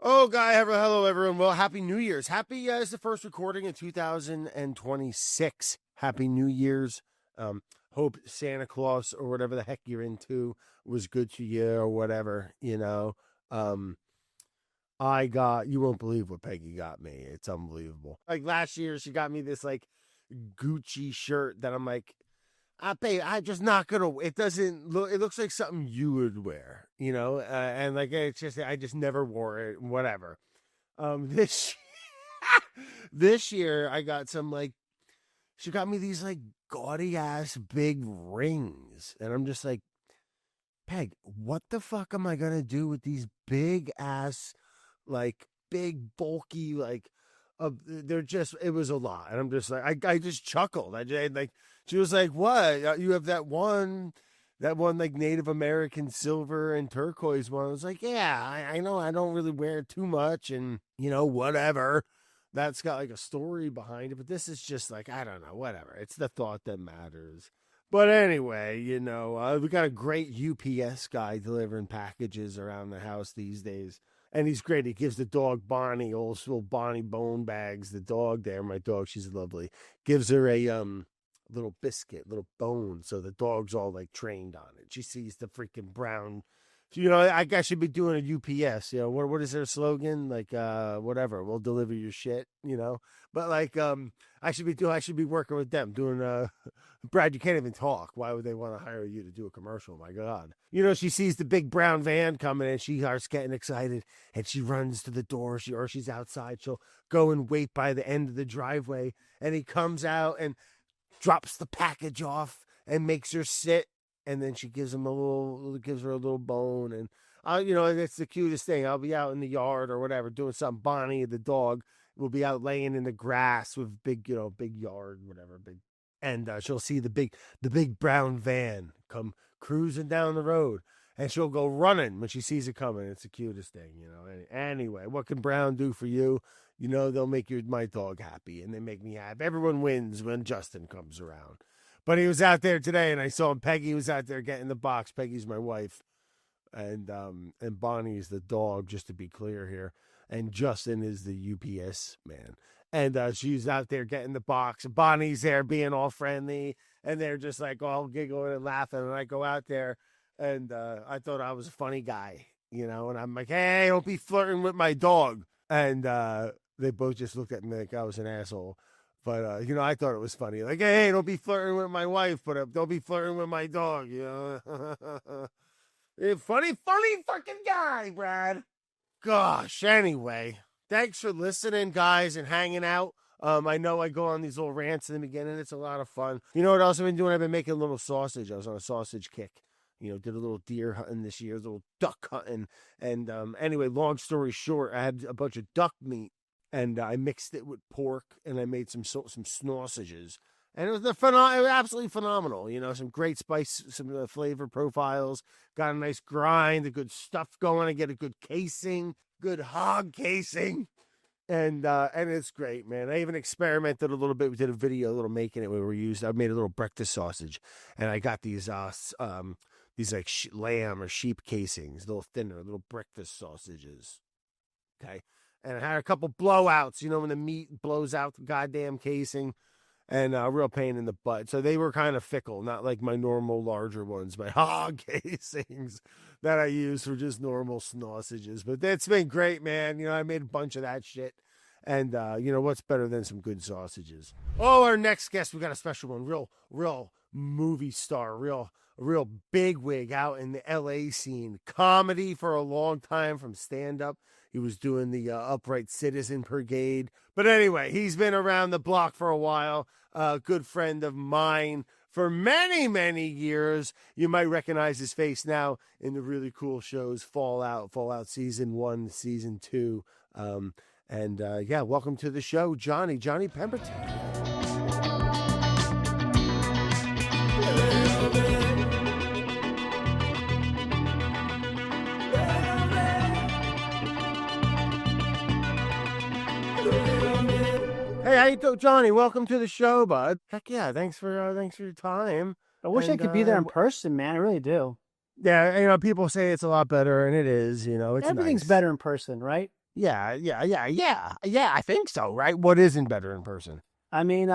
Oh, hello everyone. Well, happy New Year's. Happy it's the first recording in 2026. Happy New Year's. Hope Santa Claus or whatever the heck you're into was good to you or whatever, you won't believe what Peggy got me. It's unbelievable. Like last year, she got me this like Gucci shirt that I'm like, I'm just not gonna. It doesn't look. It looks like something you would wear, and like it's just. I just never wore it. Whatever. This this year I got some like. She got me these like gaudy ass big rings, and I'm just like, Peg, what the fuck am I gonna do with these big ass, like big bulky like. They're just. It was a lot, and I'm just like, I just chuckled. I just like. She was like, "What? You have that one like Native American silver and turquoise one." I was like, "Yeah, I know. I don't really wear it too much, and whatever. That's got like a story behind it, but this is just like I don't know, whatever. It's the thought that matters." But anyway, we got a great UPS guy delivering packages around the house these days. And he's great. He gives the dog Bonnie, old Bonnie bone bags. The dog there, my dog, she's lovely. Gives her a little biscuit, little bone. So the dog's all like trained on it. She sees the freaking brown. I guess she'd be doing a UPS. What is their slogan? Like whatever, we'll deliver your shit. But like I should be working with them doing Brad, you can't even talk. Why would they want to hire you to do a commercial? My God. She sees the big brown van coming and she starts getting excited and she runs to the door or she's outside. She'll go and wait by the end of the driveway and he comes out and drops the package off and makes her sit. And then she gives her a little bone. And, it's the cutest thing. I'll be out in the yard or whatever doing something. Bonnie, the dog, will be out laying in the grass with big yard, whatever, big. And she'll see the big brown van come cruising down the road, and she'll go running when she sees it coming. It's the cutest thing, Anyway, what can Brown do for you? They'll make my dog happy, and they make me happy. Everyone wins when Justin comes around. But he was out there today, and I saw him. Peggy was out there getting the box. Peggy's my wife, and Bonnie's the dog. Just to be clear here, and Justin is the UPS man. And she's out there getting the box. Bonnie's there being all friendly. And they're just like all giggling and laughing. And I go out there and I thought I was a funny guy, And I'm like, hey, don't be flirting with my dog. And they both just looked at me like I was an asshole. But, I thought it was funny. Like, hey, don't be flirting with my wife, but don't be flirting with my dog, Funny fucking guy, Brad. Gosh, anyway. Thanks for listening, guys, and hanging out. I know I go on these little rants in the beginning. It's a lot of fun. You know what else I've been doing? I've been making a little sausage. I was on a sausage kick. Did a little deer hunting this year, a little duck hunting. And anyway, long story short, I had a bunch of duck meat, and I mixed it with pork, and I made some sausages. And it was absolutely phenomenal. Some great spice, some flavor profiles. Got a nice grind, the good stuff going. I get a good casing. Good hog casing, and it's great, man. I even experimented a little bit. We did a video, making it where I made a little breakfast sausage, and I got these like lamb or sheep casings, a little thinner, little breakfast sausages. Okay, and I had a couple blowouts. When the meat blows out the goddamn casing. And a real pain in the butt. So they were kind of fickle, not like my normal larger ones, my hog casings that I use for just normal sausages. But that's been great, man. I made a bunch of that shit. And, what's better than some good sausages? Oh, our next guest, we got a special one. Real movie star, real bigwig out in the LA scene. Comedy for a long time from stand-up. He was doing the Upright Citizen Brigade. But anyway, he's been around the block for a while. A good friend of mine for many, many years. You might recognize his face now in the really cool shows Fallout Season 1, Season 2. Welcome to the show, Johnny Pemberton. Hey, how you doing, Johnny? Welcome to the show, bud. Heck yeah, thanks for your time. I wish I could be there in person, man. I really do. Yeah, people say it's a lot better, and it is. It's everything's nice. better in person, right? Yeah. I think so, right? What isn't better in person? I mean,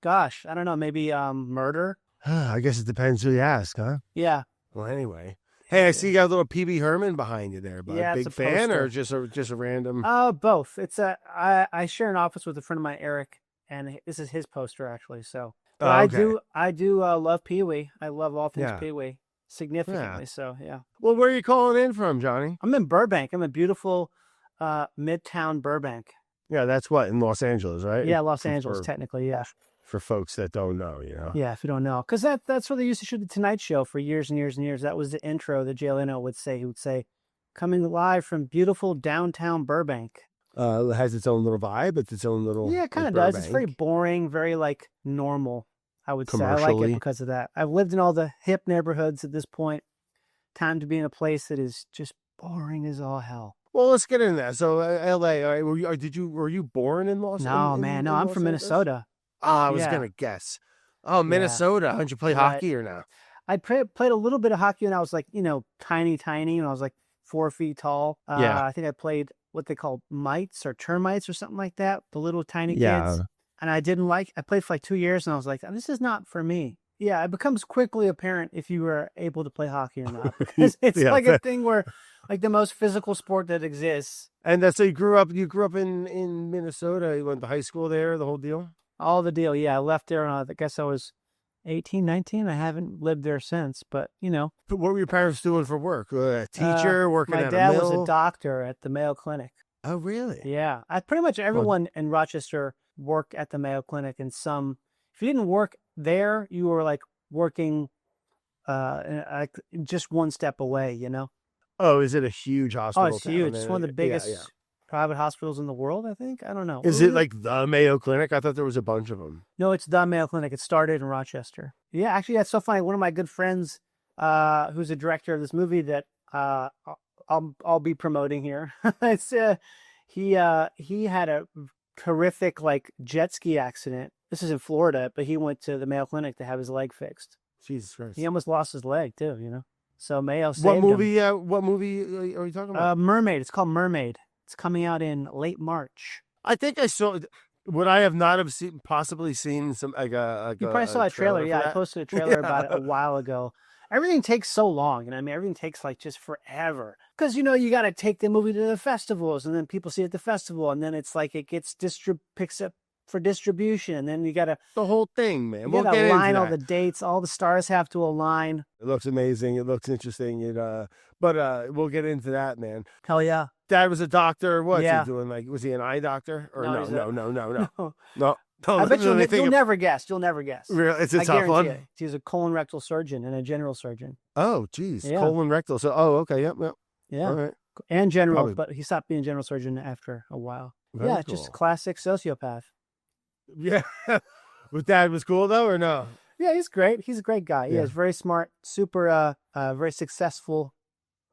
gosh, I don't know, maybe murder. I guess it depends who you ask, huh? Yeah. Well, anyway. Hey, I see you got a little PB Herman behind you there, bud. Yeah, it's Big a fan or poster. just a random? Both. I share an office with a friend of mine, Eric, and this is his poster actually. So, but Oh, okay. I do love Pee Wee. I love all things Yeah. Pee Wee Yeah. significantly. So, yeah. Well, where are you calling in from, Johnny? I'm in Burbank. I'm in beautiful Midtown Burbank. Yeah, that's what in Los Angeles, right? Yeah, Los Angeles, For technically, yeah. for folks that don't know, Yeah, if you don't know. Because that's where they used to shoot the Tonight Show for years and years and years. That was the intro that Jay Leno would say. He would say, coming live from beautiful downtown Burbank. It has its own little vibe. It's its own little. Yeah, it kind of like, does. It's very Burbank. boring, very like normal, I would say. I like it Commercially. because of that. I've lived in all the hip neighborhoods at this point. Time to be in a place that is just boring as all hell. Well, let's get into that. So, L.A. All right, were you born in Los? No, in man, no, I'm Los from Angeles? Minnesota. I was Yeah. gonna guess. Oh, Yeah. Minnesota. Did you play Right. hockey or no? I played a little bit of hockey when I was like, tiny, when I was like 4 feet tall. Yeah. I think I played what they call mites or termites or something like that, the little tiny Yeah. kids. And I played for like 2 years and I was like, this is not for me. Yeah, it becomes quickly apparent if you were able to play hockey or not. Because it's Yeah. like a thing where, like the most physical sport that exists. And that's so you grew up in Minnesota. You went to high school there, the whole deal? All the deal. Yeah, I left there and I guess I was 18, 19. I haven't lived there since, but What were your parents doing for work? A teacher, working my at dad a mill? was a doctor at the Mayo Clinic. Oh, really? Yeah, pretty much everyone in Rochester worked at the Mayo Clinic in some. If you didn't work there, you were like working just one step away, Oh, is it a huge hospital? Oh, it's huge. It's one of the biggest private hospitals in the world, I think. I don't know. Is it like the Mayo Clinic? I thought there was a bunch of them. No, it's the Mayo Clinic. It started in Rochester. Yeah, actually, that's so funny. One of my good friends, who's a director of this movie that I'll be promoting here. It's he had a horrific like jet ski accident. This is in Florida, but he went to the Mayo Clinic to have his leg fixed. Jesus Christ! He almost lost his leg too. So Mayo saved What him. movie? What movie are you talking about? Mermaid. It's called Mermaid. It's coming out in late March. I think I saw. Would I have not have possibly seen some You probably saw a trailer. Yeah, I posted a trailer about it a while ago. Everything takes so long, and I mean, everything takes like just forever. Because you got to take the movie to the festivals, and then people see it at the festival, and then it's like it gets picks up for distribution, and then you got to the whole thing, man. We'll get align all the dates. All the stars have to align. It looks amazing. It looks interesting. But we'll get into that, man. Hell yeah. Dad was a doctor. What's Yeah. he doing? Like, was he an eye doctor? Or no. No. I bet you'll never guess. You'll never guess. Really? It's a I tough one. You. He's a colon rectal surgeon and a general surgeon. Oh, geez. Yeah. Colon rectal. So, okay. Yep. Yeah. All right. And general, but he stopped being general surgeon after a while. Very cool. Just classic sociopath. Yeah. But Dad was cool, though, or no? Yeah, he's great. He's a great guy. Yeah, he's very smart, super, very successful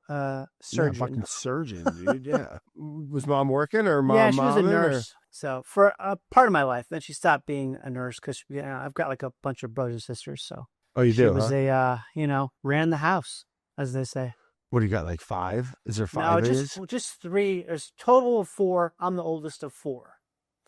surgeon. Yeah, fucking surgeon, dude. Yeah. Was Mom working or Mom? Yeah, she was a nurse. So for a part of my life, then she stopped being a nurse because I've got like a bunch of brothers and sisters. So you do? She was ran the house, as they say. What do you got? Like 5? Is there 5? No, just 3. There's a total of 4. I'm the oldest of 4.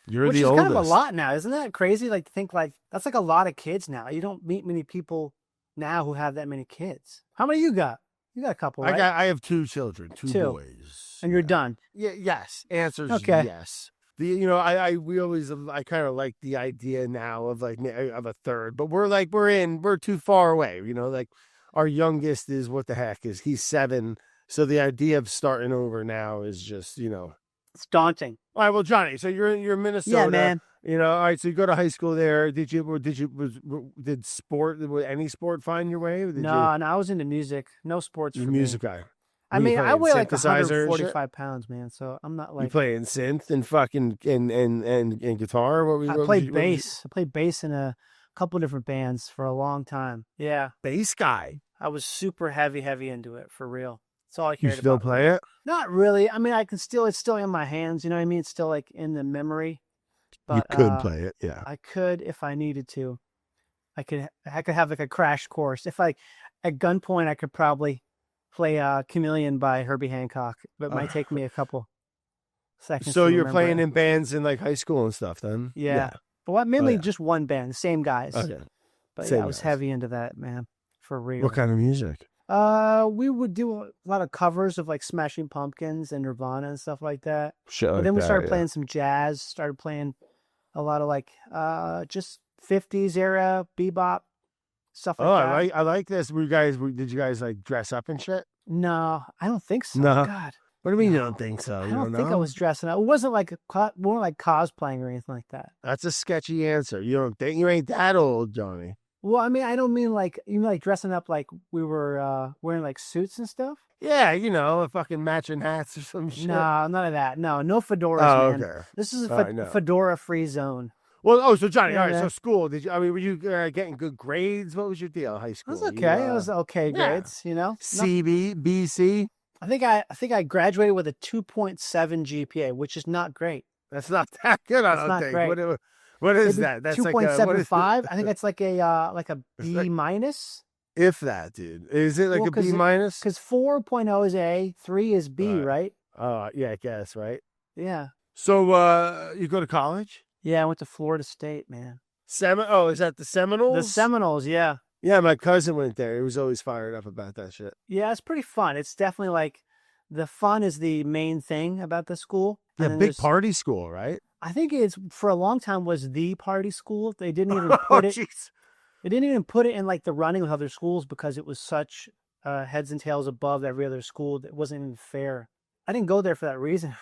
Which is the oldest. Kind of a lot now, isn't that crazy? Like to think like that's like a lot of kids now. You don't meet many people now who have that many kids. How many you got? You got a couple, right? I have 2 children, 2 boys, and you're done. Yeah. Yes. Answer's okay. Yes. We always I kind of like the idea now of like of a third, but we're too far away. Like our youngest is what the heck is he's 7, so the idea of starting over now is just it's daunting. All right, well, Johnny, so you're in Minnesota. Yeah, man. All right, so you go to high school there. Did any sport find your way? No, I was into music. No sports for me. Music guy. I mean, I weigh like 145 pounds, man. So I'm not like you playing synth and fucking and guitar. I played bass. I played bass in a couple different bands for a long time. Yeah, bass guy. I was super heavy into it for real. That's all I cared about. You still play it? Not really. I mean, I can still. It's still in my hands. You know what I mean? It's still like in the memory. But you could play it, yeah. I could if I needed to. I could have like a crash course. If at gunpoint, I could probably play Chameleon by Herbie Hancock, but it might take me a couple Seconds So to you're remember playing it. in bands in like high school and stuff then? Yeah. But mainly yeah. just one band, same guys. Okay. But Same yeah, I was guys. heavy into that, man, for real. What kind of music? We would do a lot of covers of like Smashing Pumpkins and Nirvana and stuff like that. Shit But like then we that, started yeah. playing some jazz, started playing a lot of like just 50s era bebop stuff like that. I like this. Did you guys like dress up and shit? No, I don't think so. No. God. What do you mean you No. don't think so? I You don't think I know? was dressing up. It wasn't like more like cosplaying or anything like that. That's a sketchy answer. You don't think you ain't that old, Johnny? Well, I mean, I don't mean like you mean like dressing up like we were wearing like suits and stuff. Yeah, fucking matching hats or some shit. No, none of that. No fedoras, man. Okay. This is a All right, no. fedora-free zone. Well, so Johnny, Yeah, all right. man. So school, were you getting good grades? What was your deal? High It school? was okay. It was okay yeah. grades, CB, BC. I think I graduated with a 2.7 GPA, which is not great. That's not that good. I It's don't not think. great. What is Maybe that? That's 2.75. I think that's like a B minus. If that, dude. Is it like Well, a B minus? Because 4.0 is A, 3 is B, right? Yeah, I guess, right? Yeah. So you go to college? Yeah, I went to Florida State, man. Is that the Seminoles? The Seminoles, yeah. Yeah, my cousin went there. He was always fired up about that shit. Yeah, it's pretty fun. It's definitely like the fun is the main thing about the school. Yeah, big party school, right? I think it's for a long time was the party school. They didn't even put it. Geez. They didn't even put it in like the running with other schools because it was such heads and tails above every other school. It wasn't even fair. I didn't go there for that reason,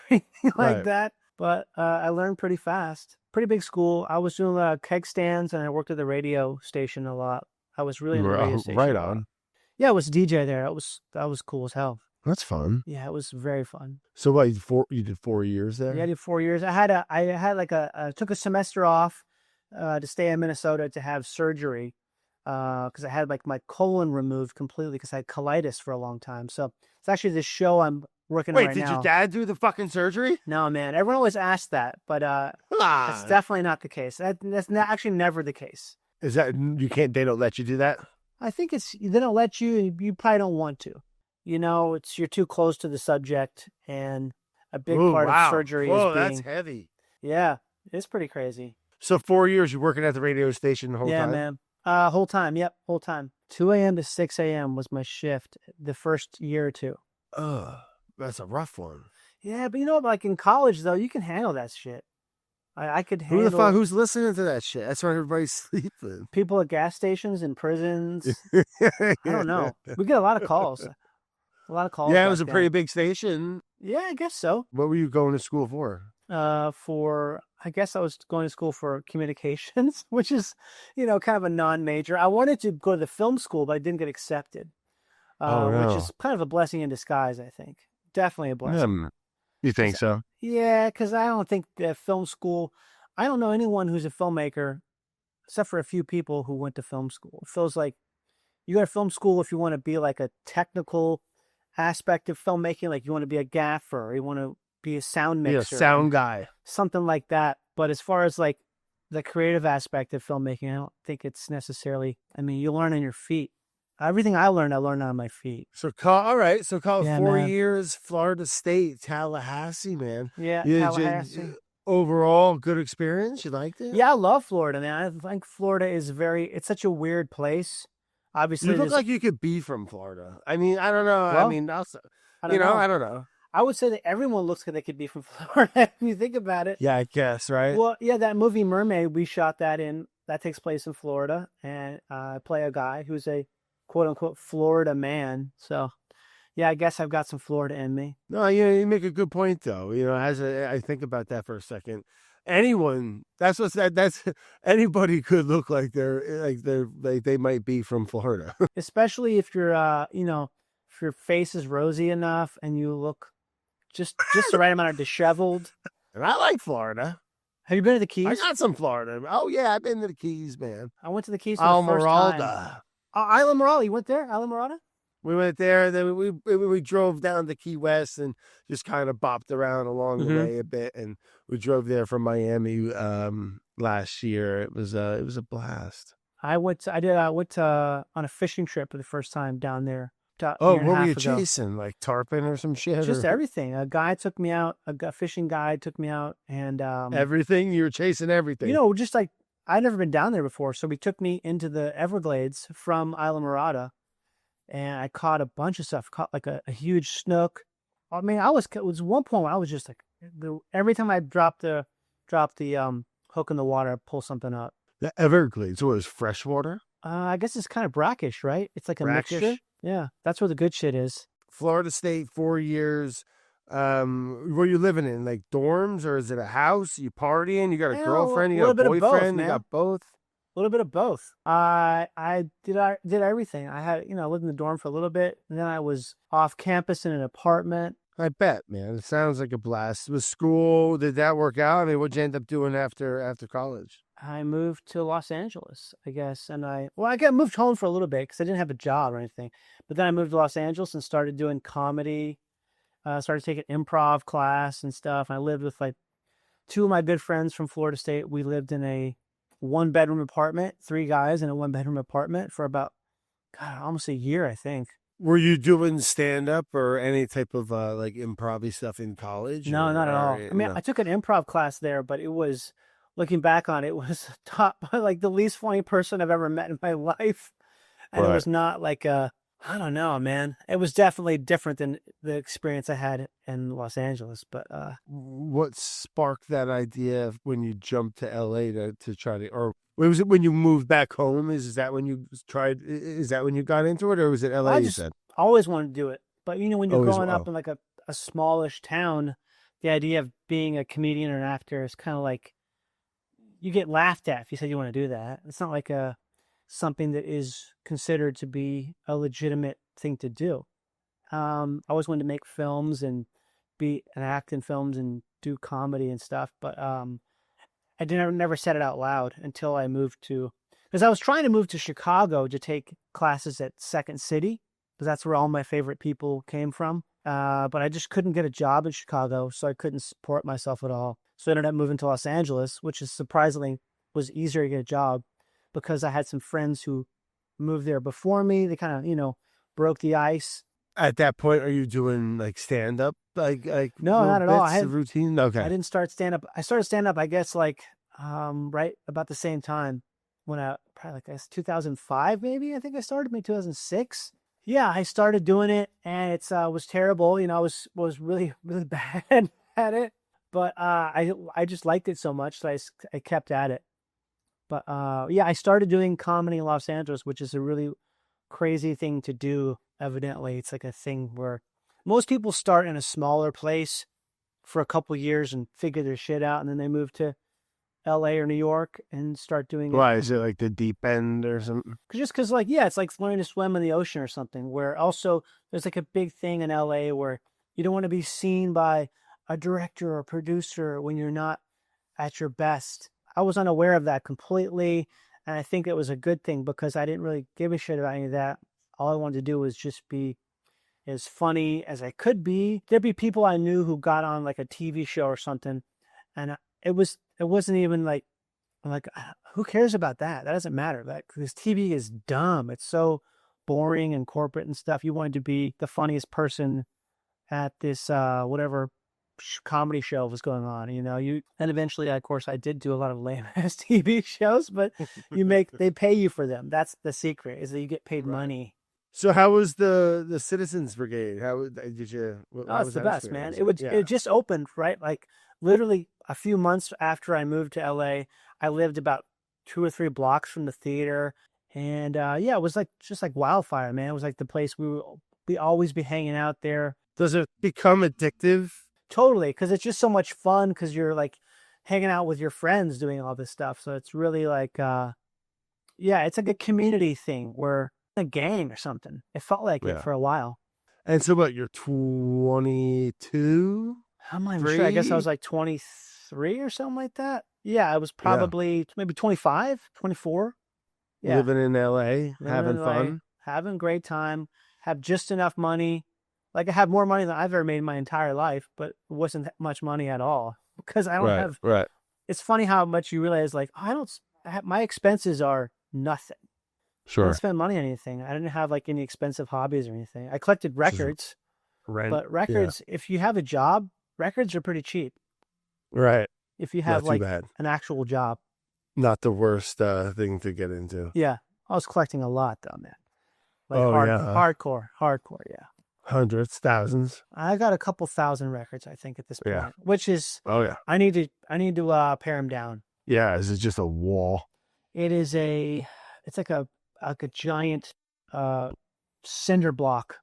like that. But I learned pretty fast. Pretty big school. I was doing keg stands and I worked at the radio station a lot. I was really in the radio station. Right on. Yeah, I was a DJ there. That was cool as hell. That's fun. Yeah, it was very fun. So what? You did 4 years there? Yeah, I did 4 years. I took a semester off to stay in Minnesota to have surgery because I had like my colon removed completely because I had colitis for a long time. So it's actually this show I'm working on right now. Wait, did your dad do the fucking surgery? No, man. Everyone always asks that, but that's definitely not the case. That's actually never the case. Is that they don't let you do that? I think they don't let you, and you probably don't want to. You're too close to the subject, and a big part of surgery is being... that's heavy. Yeah, it's pretty crazy. So 4 years you're working at the radio station the whole time? Yeah, man. Whole time. Yep, whole time. 2 a.m. to 6 a.m. was my shift the first year or two. That's a rough one. Yeah, but like in college, though, you can handle that shit. I could handle... Who the fuck? Who's listening to that shit? That's why everybody's sleeping. People at gas stations and prisons. I don't know. We get a lot of calls. Yeah, it was a pretty big station. Yeah, I guess so. What were you going to school for? I guess I was going to school for communications, which is, kind of a non-major. I wanted to go to the film school, but I didn't get accepted, which is kind of a blessing in disguise, I think. Definitely a blessing. You think so? Yeah, because I don't think the film school, I don't know anyone who's a filmmaker, except for a few people who went to film school. It feels like you go to film school if you want to be like a technical aspect of filmmaking, like you want to be a gaffer, or you want to be a sound mixer, sound guy, something like that. But as far as like the creative aspect of filmmaking, I don't think it's necessarily. I mean, you learn on your feet. Everything I learned on my feet. So all right. So call it Yeah, 4 man. years, Florida State, Tallahassee, man. Yeah, Tallahassee. Overall, good experience. You liked it? Yeah, I love Florida, man. I think Florida is it's such a weird place. Obviously, You look like you could be from Florida. I mean, I don't know. Well, I mean, also, I don't know. I don't know. I would say that everyone looks like they could be from Florida if you think about it. Yeah, I guess, right? Well, yeah, that movie Mermaid, we shot that takes place in Florida, and I play a guy who's a quote-unquote Florida man. So, yeah, I guess I've got some Florida in me. No, you make a good point, though. I think about that for a second. That's anybody could look like they might be from Florida. Especially if you're, if your face is rosy enough and you look just the right amount of disheveled. And I like Florida. Have you been to the Keys? I got some Florida. Oh, yeah, I've been to the Keys, man. I went to the Keys for the first time. Almeralda. Isla you went there? Isla We went there, and then we drove down to Key West and just kind of bopped around along the way a bit. And we drove there from Miami last year. It was a blast. I went on a fishing trip for the first time down there. about a Oh, year and a what were half you ago. chasing? Like tarpon or some shit? Just Or everything. A guy took me out. A fishing guide took me out, and everything? You were chasing everything. just like I'd never been down there before, so he took me into the Everglades from Isla Morada, and I caught a bunch of stuff. Caught like a huge snook. I mean, it was one point where I was just like, every time I dropped the hook in the water, I pull something up. The Everglades was freshwater. I guess it's kind of brackish, right? It's like a Brackish? mixture. Yeah, that's where the good shit is. Florida State, 4 years. Where you living in? Like dorms, or is it a house? You partying? You got a girlfriend? You got a bit of both, boyfriend? You man. got both? A little bit of both. I did everything. I had I lived in the dorm for a little bit, and then I was off campus in an apartment. I bet, man. It sounds like a blast. Was school, did that work out? I mean, what'd you end up doing after college? I moved to Los Angeles, I guess, and I got moved home for a little bit because I didn't have a job or anything. But then I moved to Los Angeles and started doing comedy. Started taking improv class and stuff. I lived with like two of my good friends from Florida State. We lived in a 1-bedroom apartment, 3 guys in a 1-bedroom apartment for about, almost a year, I think. Were you doing stand-up or any type of like improv stuff in college? No, not at all. I mean, no. I took an improv class there, but it was, looking back on it, it was like the least funny person I've ever met in my life. And Right. It was not like I don't know, man. It was definitely different than the experience I had in Los Angeles. But What sparked that idea when you jumped to LA to try to, or was it when you moved back home? Is that when you tried? Is that when you got into it, or was it LA? I just always wanted to do it. But when you're Always, growing up in like a smallish town, the idea of being a comedian or an actor is kind of like you get laughed at if you said you want to do that. It's not like something that is considered to be a legitimate thing to do. I always wanted to make films and act in films and do comedy and stuff, but I never said it out loud until I moved because I was trying to move to Chicago to take classes at Second City, because that's where all my favorite people came from. But I just couldn't get a job in Chicago, so I couldn't support myself at all. So I ended up moving to Los Angeles, which is surprisingly was easier to get a job because I had some friends who moved there before me. They kind of, broke the ice. At that point, are you doing like stand up? Like no, not at all. I had routine. Okay, I didn't start stand up. I started stand up, I guess, like right about the same time when probably like 2005 maybe. I think I started maybe 2006. Yeah, I started doing it, and it was terrible. I was really really bad at it, but I just liked it so much that I kept at it. But yeah, I started doing comedy in Los Angeles, which is a really crazy thing to do. Evidently, it's like a thing where most people start in a smaller place for a couple years and figure their shit out, and then they move to LA or New York and start doing it. Why is it like the deep end or something? Because like, yeah, it's like learning to swim in the ocean or something, where also there's like a big thing in LA where you don't want to be seen by a director or producer when you're not at your best. I was unaware of that completely, and I think it was a good thing because I didn't really give a shit about any of that. All I wanted to do was just be as funny as I could be. There'd be people I knew who got on like a TV show or something, and it wasn't even like, I'm like, who cares about that? That doesn't matter. Because TV is dumb. It's so boring and corporate and stuff. You wanted to be the funniest person at this whatever comedy show was going on. And eventually, of course, I did do a lot of lame ass TV shows, but they pay you for them. That's the secret, is that you get paid money. So how was the Citizens Brigade? How did you? It's the best, man. It just opened, right? Like literally a few months after I moved to LA. I lived about 2 or 3 blocks from the theater, and yeah, it was like just like wildfire, man. It was like the place we always be hanging out there. Does it become addictive? Totally, because it's just so much fun because you're like hanging out with your friends doing all this stuff. So it's really like, yeah, it's like a community thing where a gang or something. It felt like it for a while. And so what, you're 22? I'm not even sure. I guess I was like 23 or something like that. Yeah, I was probably maybe 25, 24. Yeah. Living in LA, having fun. Having a great time, have just enough money. Like I have more money than I've ever made in my entire life, but it wasn't much money at all because I don't have. Right. It's funny how much you realize, like, my expenses are nothing. I didn't Sure. spend money on anything. I didn't have like any expensive hobbies or anything. I collected Just records, rent. but records, if you have a job, records are pretty cheap. Right. If you have Not too like bad. an actual job. Not the worst thing to get into. Yeah. I was collecting a lot though, man. Like Yeah. hardcore, yeah. Hundreds, thousands. I got a couple thousand records, I think, at this point. Yeah. Which is Oh yeah. I need to pare them down. Yeah. Is it just a wall? It's like a giant cinder block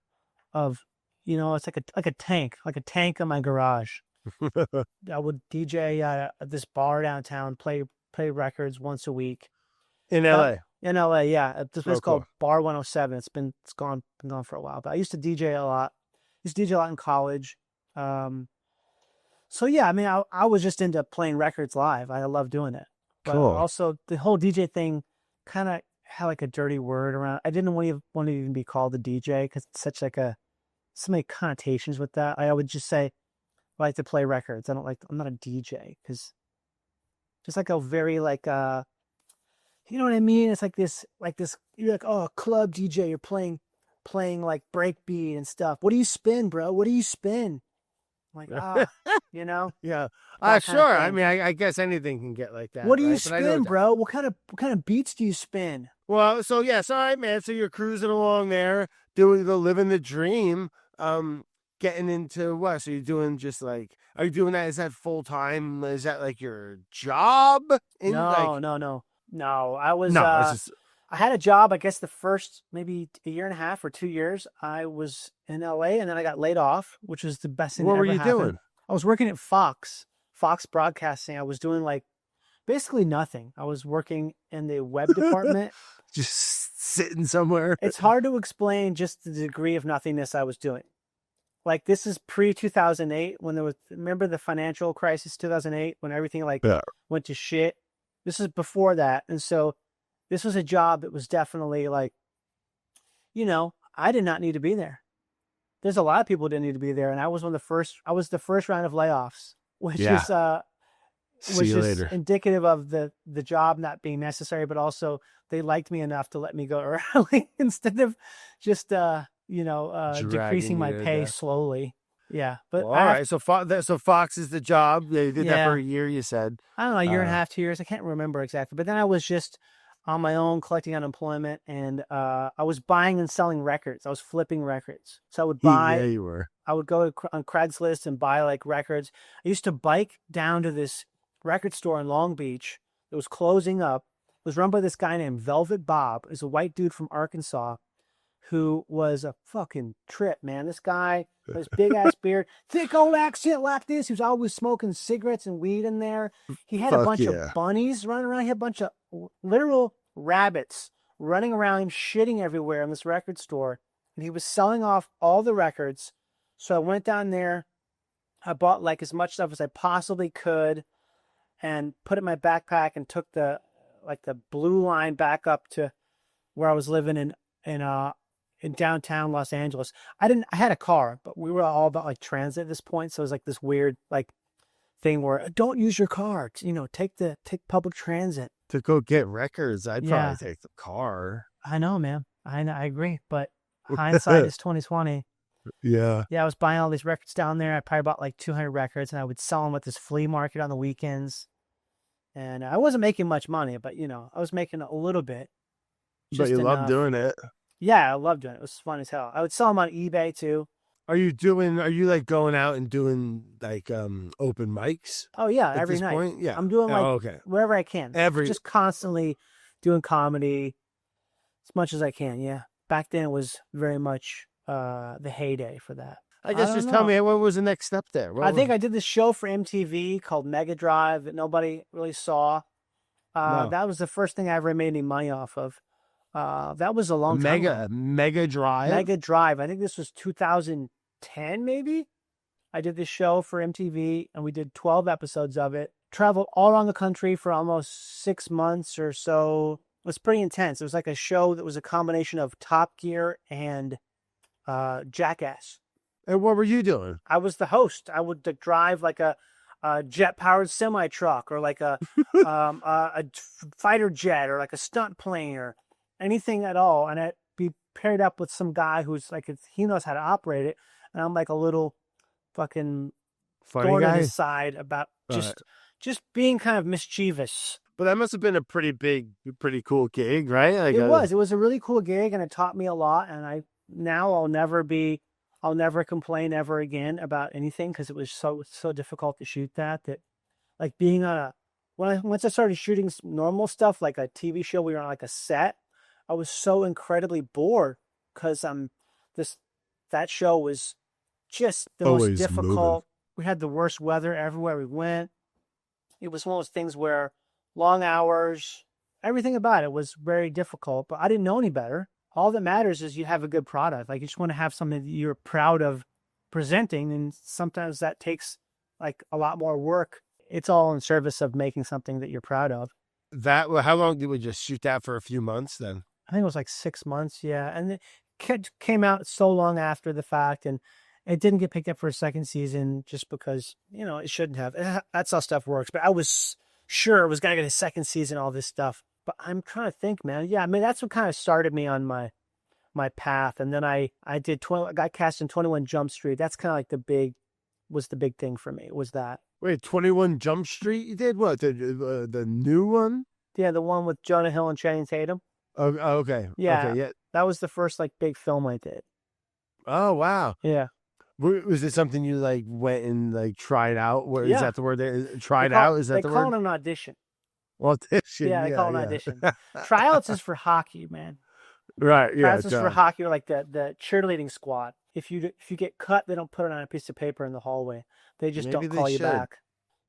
of, it's like a tank in my garage. I would DJ at this bar downtown, play records once a week. In LA. In LA, yeah. At this place called cool. Bar 107. It's been gone for a while. But I used to DJ a lot. In college. So yeah, I mean, I was just into playing records live. I love doing it. But Cool. also the whole DJ thing kind of had like a dirty word around. I didn't want to even be called a DJ because it's such like so many connotations with that. I would just say I like to play records. I'm not a DJ because just like a very like you know what I mean? It's like this you're like, oh, club DJ, you're playing like breakbeat and stuff. What do you spin, bro? What do you spin? I'm like, you know? Yeah. of Sure. I thing. mean, I guess anything can get like that. What do you right? But I know spin, bro? What kind of beats do you spin? Well, so yes, all right, man. So you're cruising along there, living the dream, getting into what? So you're doing just like, are you doing that? Is that full time? Is that like your job? No. I was, it's just I had a job, I guess the first maybe a year and a half or 2 years. I was in LA and then I got laid off, which was the best thing that what ever were you happened. doing? I was working at Fox Broadcasting. I was doing like basically nothing. I was working in the web department. Just sitting somewhere. It's hard to explain just the degree of nothingness I was doing. Like this is pre-2008 when remember the financial crisis 2008 when everything went to shit. This is before that. And so this was a job that was definitely like, I did not need to be there. There's a lot of people who didn't need to be there. And I was the first round of layoffs, which is indicative of the job not being necessary, but also they liked me enough to let me go early instead of just, decreasing my pay slowly. Yeah. But all right. So Fox is the job. They did that for a year, you said. I don't know, a year and a half, 2 years. I can't remember exactly. But then I was just on my own collecting unemployment and I was buying and selling records. I was flipping records. So I would buy. Yeah, you were. I would go on Craigslist and buy like records. I used to bike down to this record store in Long Beach. It was closing up. It was run by this guy named Velvet Bob. It was a white dude from Arkansas who was a fucking trip, man. This guy, his big ass beard, thick old accent like this. He was always smoking cigarettes and weed in there. He had a bunch of bunnies running around. He had a bunch of literal rabbits running around, shitting everywhere in this record store. And he was selling off all the records. So I went down there. I bought like as much stuff as I possibly could and put it in my backpack and took the blue line back up to where I was living in downtown Los Angeles. I had a car, but we were all about like transit at this point. So it was like this weird like thing where don't use your car, take public transit. To go get records, I'd probably take the car. I know, man. I agree, but hindsight is 2020. Yeah. Yeah, I was buying all these records down there. I probably bought like 200 records and I would sell them at this flea market on the weekends. And I wasn't making much money, but I was making a little bit. But you love doing it. Yeah, I loved doing it. It was fun as hell. I would sell them on eBay too. Are you like going out and doing like open mics? Oh yeah, every night. Point? Yeah. I'm doing wherever I can. Just constantly doing comedy as much as I can. Yeah. Back then it was very much the heyday for that. I guess just tell me what was the next step there? I think I did this show for MTV called Mega Drive that nobody really saw. That was the first thing I ever made any money off of. That was a long time ago. Mega Drive? Mega Drive. I think this was 2010 maybe. I did this show for MTV and we did 12 episodes of it. Traveled all around the country for almost 6 months or so. It was pretty intense. It was like a show that was a combination of Top Gear and Jackass. And what were you doing? I was the host. I would drive like a jet-powered semi-truck or like a fighter jet or like a stunt plane or anything at all, and I'd be paired up with some guy who's like, he knows how to operate it, and I'm like a little fucking Funny thorn in guy. his side about Right. just being kind of mischievous. But that must have been a pretty cool gig, right? Like It was a really cool gig, and it taught me a lot. And I'll never complain ever again about anything because it was so difficult to shoot that like being on once I started shooting normal stuff like a TV show, we were on like a set. I was so incredibly bored because that show was just the most always moving. difficult. We had the worst weather everywhere we went. It was one of those things where long hours, everything about it was very difficult, but I didn't know any better. All that matters is you have a good product. Like you just want to have something that you're proud of presenting. And sometimes that takes like a lot more work. It's all in service of making something that you're proud of. How long did we just shoot that for? A few months then? I think it was like 6 months. Yeah. And it came out so long after the fact, and it didn't get picked up for a second season just because, it shouldn't have. That's how stuff works. But I was sure it was going to get a second season, all this stuff. But I'm trying to think, man. Yeah, I mean, that's what kind of started me on my path. And then I got cast in 21 Jump Street. That's kind of like the big thing for me, was that. Wait, 21 Jump Street? You did what? The new one? Yeah, the one with Jonah Hill and Channing Tatum. Oh, okay. Yeah. Okay, yeah. That was the first like big film I did. Oh, wow. Yeah. Was it something you like went and like tried out? Is that the word? Tried out? Is that the word? They call it an audition. Audition. Yeah, they call it an audition. Tryouts is for hockey, man. Right. Yeah. Tryouts is for hockey, or like the cheerleading squad. If you get cut, they don't put it on a piece of paper in the hallway. They just don't call you back.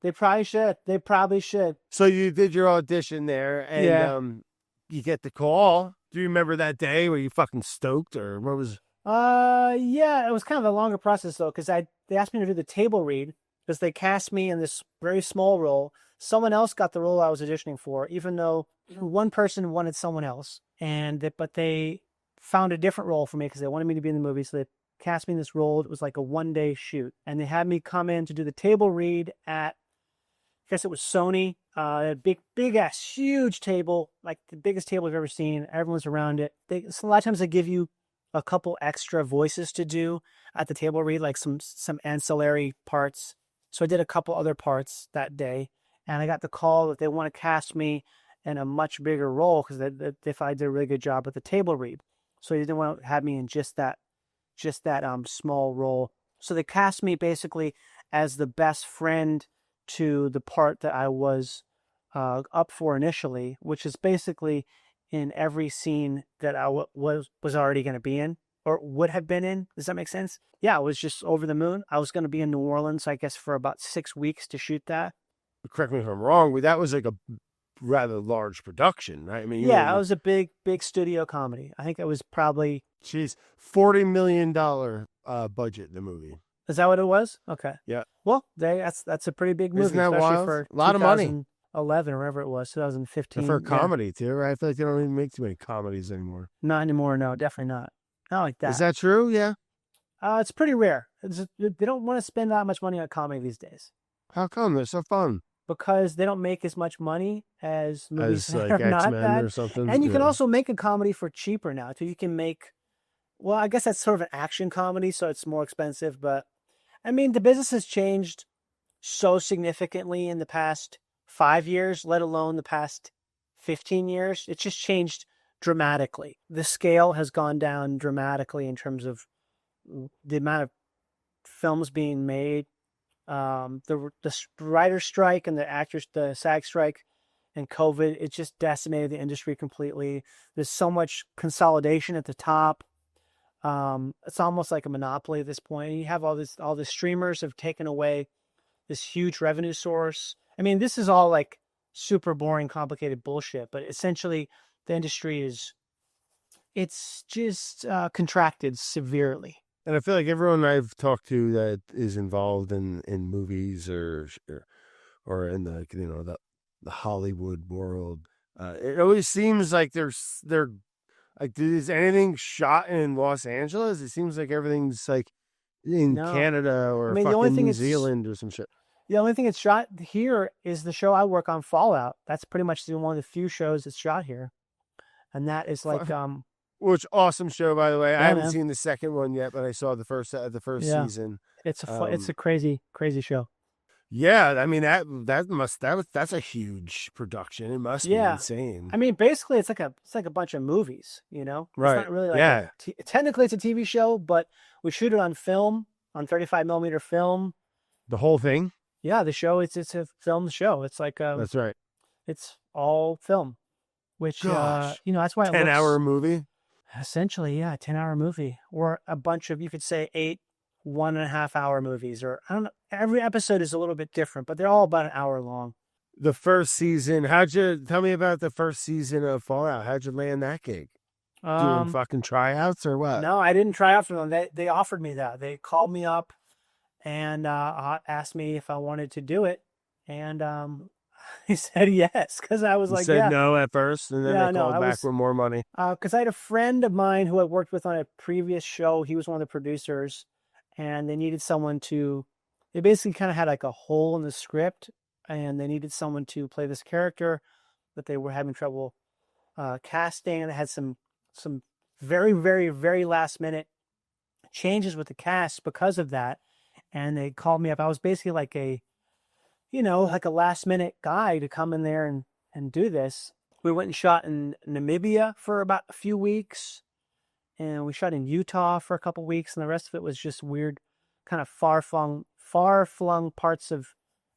They probably should. So you did your audition there, and you get the call. Do you remember that day? Were you fucking stoked, or what was? Yeah, it was kind of a longer process though, because they asked me to do the table read because they cast me in this very small role. Someone else got the role I was auditioning for, even though one person wanted someone else, but they found a different role for me because they wanted me to be in the movie. So they cast me in this role. It was like a 1-day shoot, and they had me come in to do the table read at, I guess it was Sony. A big ass, huge table, like the biggest table I've ever seen. Everyone's around it. So a lot of times they give you a couple extra voices to do at the table read, like some ancillary parts. So I did a couple other parts that day, and I got the call that they want to cast me in a much bigger role because if I did a really good job with the table read. So they didn't want to have me in just that small role. So they cast me basically as the best friend to the part that I was up for initially, which is basically in every scene that I was already going to be in or would have been in. Does that make sense? Yeah, I was just over the moon. I was going to be in New Orleans, I guess, for about 6 weeks to shoot that. Correct me if I'm wrong, but that was like a rather large production, right? I mean, yeah, it was a big studio comedy. I think it was probably $40 million budget. The movie. Is that what it was? Okay. Yeah. Well, that's a pretty big movie, Isn't that especially wild? for a lot of money. 2011 or whatever it was, 2015. And for a comedy too, right? I feel like they don't even make too many comedies anymore. Not anymore. No, definitely not. Not like that. Is that true? Yeah. It's pretty rare. They don't want to spend that much money on comedy these days. How come? They're so fun. Because they don't make as much money as movies like that are not X-Men that. or something. And you can also make a comedy for cheaper now too. You can make, well, I guess that's sort of an action comedy, so it's more expensive. But I mean, the business has changed so significantly in the past 5 years, let alone the past 15 years. It's just changed dramatically. The scale has gone down dramatically in terms of the amount of films being made. The writer's strike and the SAG strike and COVID, it just decimated the industry completely. There's so much consolidation at the top. It's almost like a monopoly at this point. You have all the streamers have taken away this huge revenue source. I mean, this is all like super boring, complicated bullshit, but essentially the industry it's just contracted severely. And I feel like everyone I've talked to that is involved in movies or in the Hollywood world, it always seems like they're like, is anything shot in Los Angeles? It seems like everything's like in Canada or fucking New Zealand or some shit. The only thing that's shot here is the show I work on, Fallout. That's pretty much one of the few shows that's shot here. and that is like which awesome show, by the way. I haven't man. seen the second one yet, but I saw the first season. It's a crazy show. Yeah, I mean that's a huge production. It must be insane. I mean, basically, it's like a bunch of movies. You know, right? It's not really like technically it's a TV show, but we shoot it on film, on 35mm film. The whole thing. Yeah, the show it's a film show. It's like that's right. It's all film, which that's why 10-hour movie. Essentially, yeah, 10-hour movie, or a bunch of, you could say 8 1.5-hour movies, or I don't know. Every episode is a little bit different, but they're all about an hour long. The first season, tell me about the first season of Fallout? How'd you land that gig? Doing fucking tryouts or what? No, I didn't try out for them. They offered me that. They called me up and asked me if I wanted to do it, and he said yes, because I was said no at first, and then they called back with more money. Because I had a friend of mine who I worked with on a previous show. He was one of the producers, and they needed someone to. They basically kind of had like a hole in the script, and they needed someone to play this character that they were having trouble casting, and they had some very, very, very last minute changes with the cast because of that. And they called me up. I was basically like a last minute guy to come in there and do this. We went and shot in Namibia for about a few weeks, and we shot in Utah for a couple weeks, and the rest of it was just weird, kind of far-flung parts of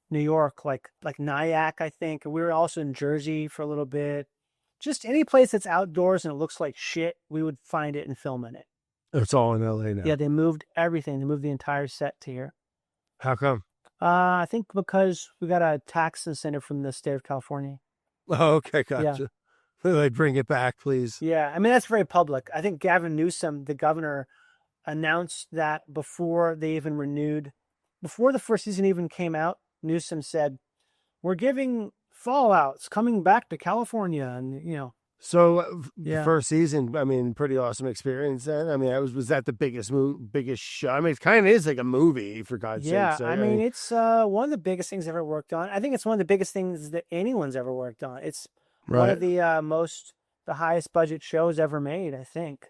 New York, like Nyack, I think. And we were also in Jersey for a little bit. Just any place that's outdoors and it looks like shit, we would find it and film in it. It's all in LA now. Yeah, they moved everything. They moved the entire set to here. How come? I think because we got a tax incentive from the state of California. Oh, okay, gotcha. Yeah. Like, bring it back, please. Yeah, I mean, that's very public. I think Gavin Newsom, the governor, announced that before they even renewed. Before the first season even came out, Newsom said, we're giving Fallout's coming back to California, and So first season, I mean, pretty awesome experience then. I mean, was that the biggest show? I mean, it kind of is like a movie, for God's sake. Yeah, I mean, it's one of the biggest things I've ever worked on. I think it's one of the biggest things that anyone's ever worked on. It's one of the highest budget shows ever made, I think.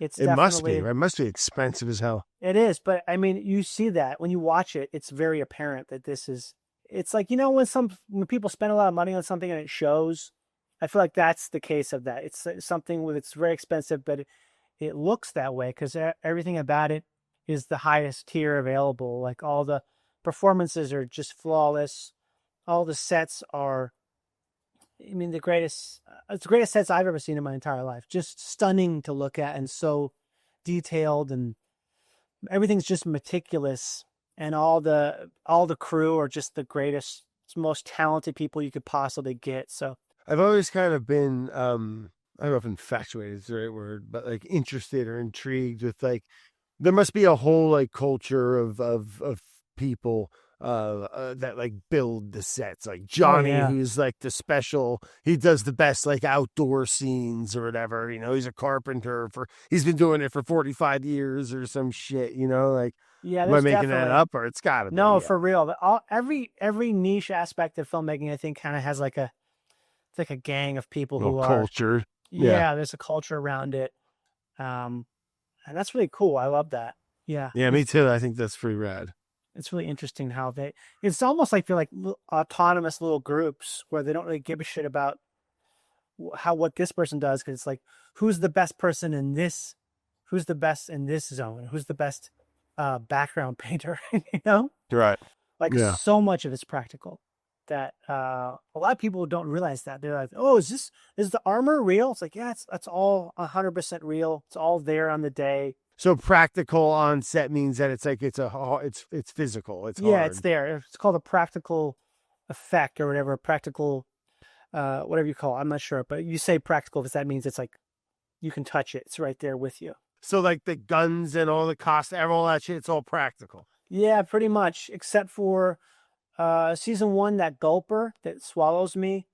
It must be. It must be expensive as hell. It is, but I mean, you see that when you watch it, it's very apparent that this is. It's like, when people spend a lot of money on something and it shows. I feel like that's the case of that. It's something it's very expensive, but it looks that way because everything about it is the highest tier available. Like, all the performances are just flawless. All the sets are, I mean, it's the greatest sets I've ever seen in my entire life. Just stunning to look at and so detailed, and everything's just meticulous. And all the crew are just the greatest, most talented people you could possibly get. So I've always kind of been, I don't know if infatuated is the right word, but like interested or intrigued with, like, there must be a whole like culture of people that like build the sets, like Johnny, who's like he does the best like outdoor scenes or whatever, he's a carpenter he's been doing it for 45 years or some shit, like. Yeah, am I making that up, or it's gotta be? No, for real. Every niche aspect of filmmaking, I think, kind of has like a gang of people who are culture. Yeah, there's a culture around it, and that's really cool. I love that. Yeah, me too. I think that's pretty rad. It's really interesting how it's almost like they're like autonomous little groups where they don't really give a shit about what this person does, because it's like, who's the best person in this? Who's the best in this zone? Who's the best background painter? Right. Like, so much of it's practical that a lot of people don't realize that. They're like, oh, is the armor real? It's like, yeah, that's all 100% real. It's all there on the day. So practical on set means that it's like it's physical. It's hard. It's there. It's called a practical effect or whatever. Practical, whatever you call it. I'm not sure, but you say practical because that means it's like you can touch it. It's right there with you. So like the guns and all the cost, all that shit, it's all practical. Yeah, pretty much, except for season 1, that gulper that swallows me.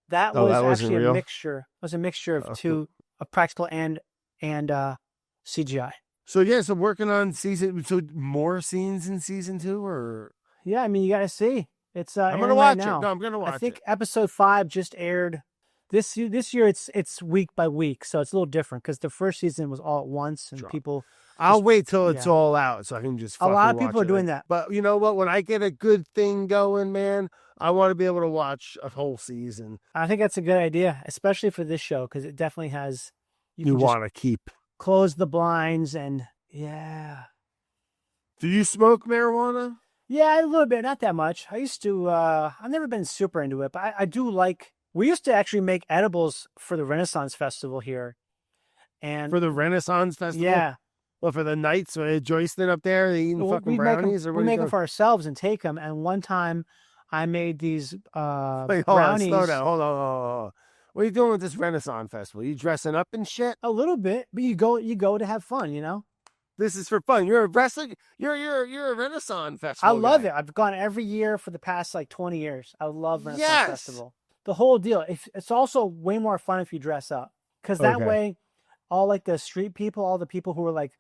That was actually a mixture. It was a mixture of of practical and CGI. So working on more scenes in season 2, or yeah, I mean, you got to see. It's I'm gonna watch it. No, I'm gonna watch it. I think episode 5 just aired This year it's week by week, so it's a little different because the first season was all at once, and Sure. people. I'll wait till it's yeah. all out so I can just A lot of fucking people watch are doing it. that. But you know what? When I get a good thing going, man, I want to be able to watch a whole season. I think that's a good idea, especially for this show, because it definitely has. You can just want to keep. close the blinds and yeah. Do you smoke marijuana? Yeah, a little bit, not that much. I used to. I've never been super into it, but I do like. We used to actually make edibles for the Renaissance Festival here, and For the Renaissance Festival? yeah, Well, for the nights, joisting up there, they eating fucking brownies, or what? We are you make them doing? for ourselves and take them. And one time, I made these Wait, hold on, brownies. slow down. Hold on, hold on. What are you doing with this Renaissance Festival? You dressing up and shit? A little bit, but you go to have fun, you know. This is for fun. You're a wrestling. You're a Renaissance Festival. I love guy. it. I've gone every year for the past like 20 years. I love Renaissance Yes. Festival. The whole deal. It's also way more fun if you dress up, because that Okay. way, all like the street people, all the people who are like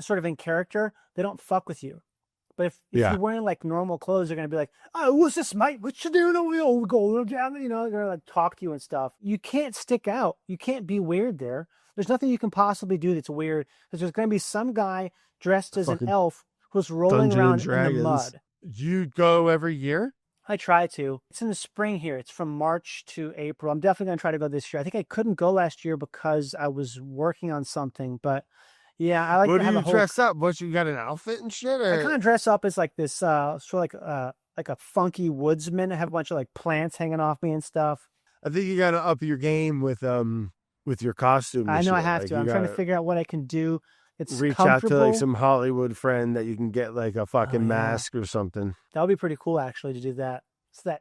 sort of in character, they don't fuck with you. But if Yeah. you're wearing like normal clothes, they're gonna be like, "Oh, what's this, mate? What you doing over here? We go down." You know, they're gonna like talk to you and stuff. You can't stick out. You can't be weird there. There's nothing you can possibly do that's weird, because there's gonna be some guy dressed as Fucking an elf who's rolling Dungeons and around in Dragons. the mud. You go every year? I try to. It's in the spring here. It's from March to April. I'm definitely going to try to go this year. I think I couldn't go last year because I was working on something. But yeah, I like What to do have you a whole. dress up? What, you got an outfit and shit? I Or? kind of dress up as like this, sort of like a funky woodsman. I have a bunch of like plants hanging off me and stuff. I think you got to up your game with your costume. I this know I year. have Like, to. you I'm trying to gotta figure out what I can do. It's reach out comfortable. to like some Hollywood friend that you can get like a fucking yeah. mask or something. That would be pretty cool, actually, to do that.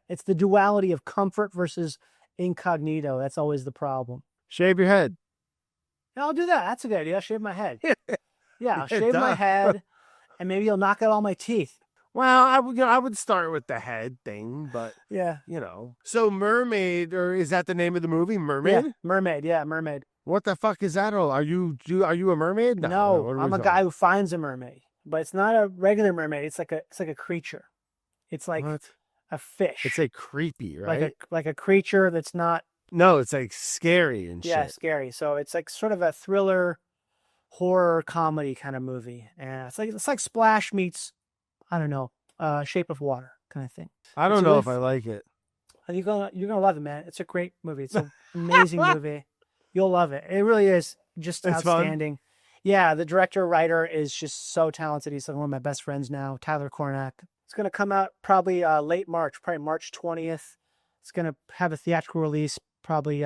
It's the duality of comfort versus incognito. That's always the problem. Shave your head. Yeah, I'll do that. That's a good idea. I'll shave my head. Yeah, I'll Yeah, shave my duh. head, and maybe I'll knock out all my teeth. Well, I would start with the head thing, but Yeah. So Mermaid, or is that the name of the movie? Mermaid? Yeah, Mermaid. Yeah, Mermaid. What the fuck is that all? Are you a mermaid? No, what are we I'm a talking? guy who finds a mermaid, but it's not a regular mermaid. It's like a creature. It's like What? a fish. It's like creepy, right? like a creature that's not No, it's like scary and shit. scary. So it's like sort of a thriller, horror comedy kind of movie, and it's like Splash meets, I don't know, Shape of Water kind of thing. I don't It's know with- if I like it. You're gonna love it, man. It's a great movie. It's an amazing movie. You'll love it. It really is just It's fun? outstanding. Yeah, the writer is just so talented. He's like one of my best friends now, Tyler Cornack. It's gonna come out probably late March, probably March 20th. It's gonna have a theatrical release, probably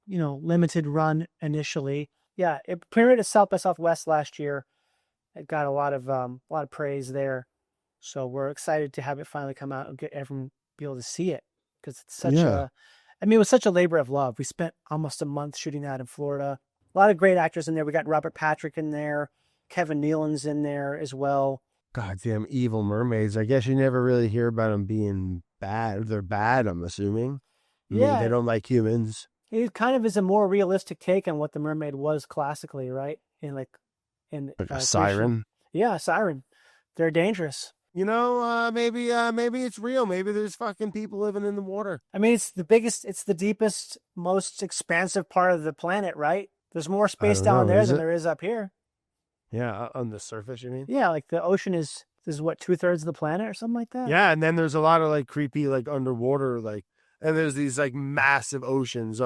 limited run initially. Yeah, it premiered at South by Southwest last year. It got a lot of praise there. So we're excited to have it finally come out and get everyone be able to see it, because it's such it was such a labor of love. We spent almost a month shooting that in Florida. A lot of great actors in there. We got Robert Patrick in there. Kevin Nealon's in there as well. Goddamn evil mermaids. I guess you never really hear about them being bad. They're bad, I'm assuming. I mean, they don't like humans. It kind of is a more realistic take on what the mermaid was classically, right? Like a siren. Yeah, a siren. They're dangerous. Maybe it's real. Maybe there's fucking people living in the water. I mean, it's the deepest, most expansive part of the planet, right? There's more space down there than there is up here. Yeah, on the surface, you mean? Yeah, like the ocean is what, 2/3 of the planet or something like that? Yeah, and then there's a lot of like creepy like underwater and there's these like massive oceans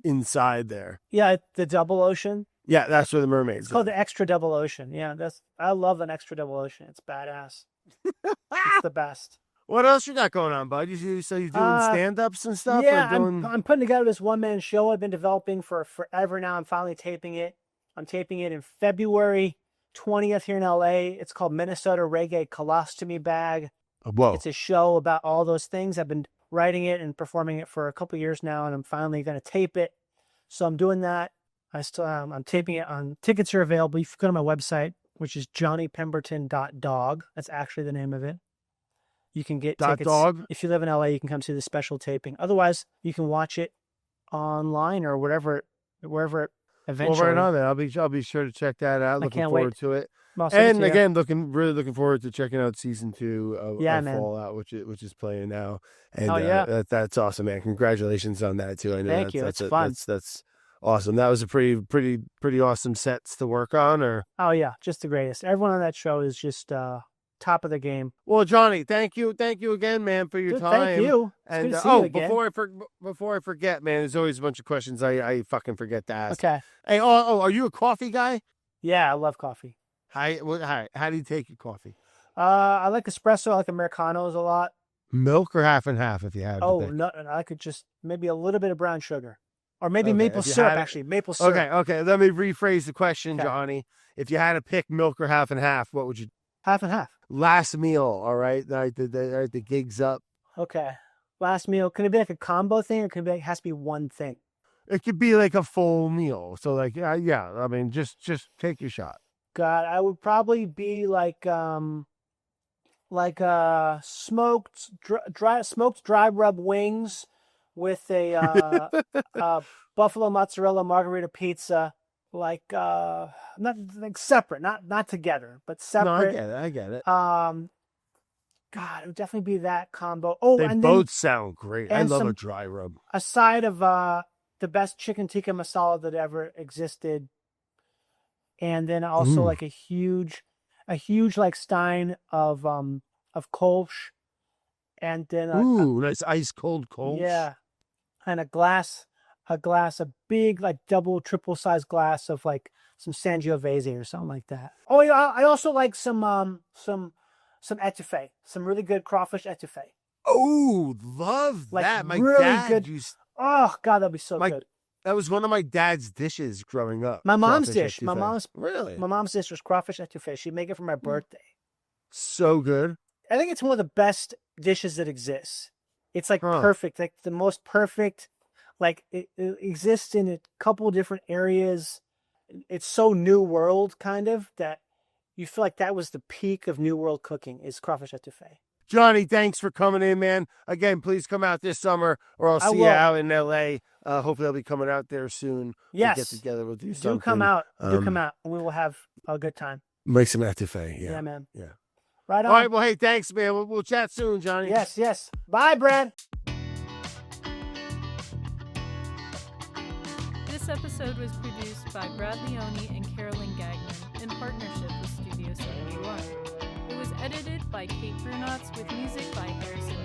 inside there. Yeah, the double ocean. Yeah, that's where the mermaids. It's called the extra double ocean. Yeah, I love an extra double ocean. It's badass. It's the best. What else you got going on, bud? You're doing stand-ups and stuff? Yeah, or doing... I'm putting together this one-man show I've been developing for forever now. I'm finally taping it. I'm taping it in February 20th here in LA. It's called Minnesota Reggae Colostomy Bag. Whoa. It's a show about all those things. I've been writing it and performing it for a couple of years now, and I'm finally going to tape it. So I'm doing that. I'm taping it on. Tickets are available. You can go to my website, which is johnnypemberton.dog. That's actually the name of it. You can get tickets. .dog? If you live in LA, you can come see the special taping. Otherwise, you can watch it online or wherever eventually. Well, right on there. I'll be sure to check that out. Looking forward to it. I'll send it And to you. again, really looking forward to checking out season 2 of man. Fallout, which is playing now. And Oh, yeah. that's awesome, man. Congratulations on that too. I know Thank you. It's fun. That's awesome. That was a pretty awesome sets to work on. Or Oh yeah, just the greatest. Everyone on that show is just top of the game. well, Johnny, thank you again, man, for your Good, time. thank you. It's And good to see you again. before I forget, man, there's always a bunch of questions I fucking forget to ask. Okay. Hey, are you a coffee guy? Yeah, I love coffee. How do you take your coffee? I like espresso. I like Americanos a lot. Milk or half and half if you had Oh, to pick? no, I could just maybe a little bit of brown sugar. Or maybe Okay, maple if you syrup, had it- actually. Maple syrup. Okay. Let me rephrase the question, Okay. Johnny. If you had to pick milk or half and half, what would you? Half and half. Last meal, all right. The gig's up. Okay. Last meal. Can it be like a combo thing, or can it be it has to be one thing? It could be like a full meal. So like, yeah. I mean, just take your shot. God, I would probably be like smoked dry rub wings with a buffalo mozzarella margarita pizza, not like separate, not together, but separate. No, I get it. God, it would definitely be that combo. Oh, They and both then sound great. I and love some- a dry rub. a side of the best chicken tikka masala that ever existed, and then also Ooh. like a huge like stein of kolsch, and then Ooh, nice ice cold Kolsch. yeah, and a big like double triple size glass of like some Sangiovese or something like that. Oh yeah, I also like some etouffee, some really good crawfish etouffee. Oh, love Like, that. My really dad good- used. Oh God, that'd be so My- good. That was one of my dad's dishes growing up. My mom's crawfish dish. My etouffee. Really My mom's dish was crawfish etouffee. She'd make it for my birthday. so good. I think it's one of the best dishes that exists. It's like Huh. perfect, like the most perfect. Like it exists in a couple different areas. It's so new world kind of that you feel like that was the peak of new world cooking is crawfish etouffee. Johnny, thanks for coming in, man. Again, please come out this summer, or I'll I see you will. out in L.A. Hopefully, I'll be coming out there soon. Yes. We'll get together. We'll do Do something. come out. Do come Um, out. We will have a good time. Make some etouffee. Yeah, Yeah. man. Yeah. Right on. All right. Well, hey, thanks, man. We'll chat soon, Johnny. Yes. Bye, Brad. This episode was produced by Brad Leone and Carolyn Gagnon in partnership with Studio 71. It was edited by Kate Brunotts with music by Harrison